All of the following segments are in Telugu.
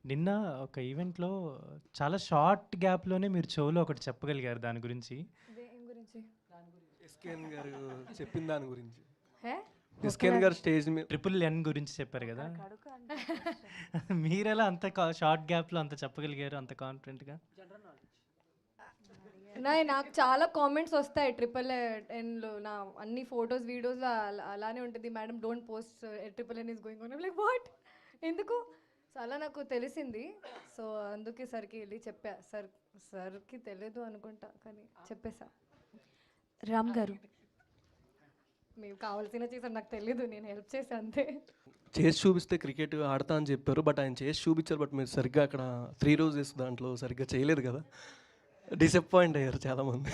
నిన్న ఒక ఈవెంట్‌లో చాలా షార్ట్ గ్యాప్‌లోనే మీరు చెవులో ఒకటి చెప్పగలిగారు దాని గురించి. ఏం గురించి? ఎస్కేఎన్ గారు చెప్పిన దాని గురించి. హే? ఎస్కేఎన్ గారు స్టేజ్ మీద ట్రిపుల్ ఎన్ గురించి చెప్పారు కదా! మీరెలా అంత షార్ట్ గ్యాప్‌లో అంత చెప్పగలిగారు అంత కాన్ఫిడెంట్‌గా? నాకు చాలా కామెంట్స్ వస్తాయి ట్రిపుల్ ఎన్లో. నా అన్ని ఫొటోస్ వీడియోస్లో అలానే ఉంటుంది. Madam don't post triple N is going on. Like what, ఎందుకు? సో అలా నాకు తెలిసింది. సో అందుకే సార్కి వెళ్ళి చెప్పా. సార్కి తెలియదు అనుకుంటా, కానీ చెప్పేసా. రామ్ గారు, మీకు కావాల్సిన చేసారు, నాకు తెలీదు, నేను హెల్ప్ చేసా అంతే. చేసి చూపిస్తే క్రికెట్ ఆడతా అని చెప్పారు. బట్ ఆయన చేసి చూపించారు. బట్ మీరు సరిగ్గా అక్కడ 3 రోజెస్ దాంట్లో సరిగ్గా చేయలేదు కదా. డిసప్పాయింట్ అయ్యారు చాలామంది.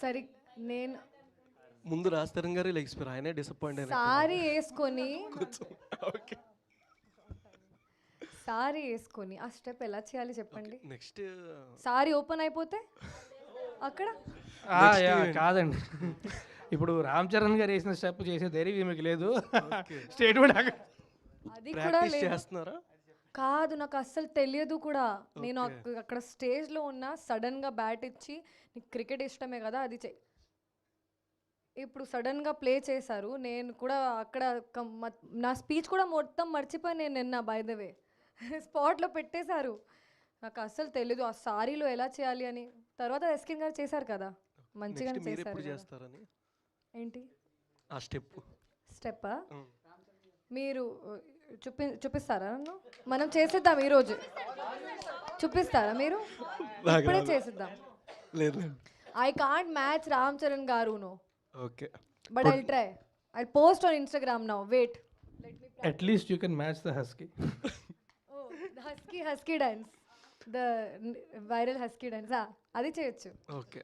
సరి నేను ముందు రాజతరం గారే లెగిసిపోయారు, ఆయనే డిసప్పాయింట్ అయినారు. సారీ వేసుకొని ఓకే, సారీ వేసుకొని ఆ స్టెప్ ఎలా చేయాలి చెప్పండి. నెక్స్ట్ సారీ ఓపెన్ అయిపోతే అక్కడ కాదండి. ఇప్పుడు రామ్ చరణ్ గారు వేసిన స్టెప్ చేసే ధైర్యం మీకు లేదు. స్టేట్మెంట్ అది కూడా ప్రాక్టీస్ లేదు. చేస్తున్నారా? కాదు, నాకు అస్సలు తెలియదు కూడా. నేను అక్కడ స్టేజ్లో ఉన్నా, సడన్గా బ్యాట్ ఇచ్చి నీకు క్రికెట్ ఇష్టమే కదా అది చెయ్యి, ఇప్పుడు సడన్గా ప్లే చేశారు. నేను కూడా అక్కడ నా స్పీచ్ కూడా మొత్తం మర్చిపోయి నేను నిన్న బై ద వే స్పాట్లో పెట్టేశారు. నాకు అస్సలు తెలీదు ఆ సారీలో ఎలా చేయాలి అని. తర్వాత ఎస్కిన్ గారు చేశారు కదా, మంచిగానే నెక్స్ట్ మీరు చేశారు ఎప్పుడు కదా. చేస్తారని ఏంటి ఆ స్టెప్? స్టెప్పా? మీరు చూపిస్తారా నన్ను? మనం చేసేద్దాం ఈరోజు. చూపిస్తారా మీరు? ఇప్పుడే చేసేద్దాం. లేదు. I can't match Ram Charan garu no, okay, but I'll try. I post on Instagram now. Wait, at least you can match the husky. Husky dance, the viral husky dance, అది చేయొచ్చు. ఓకే.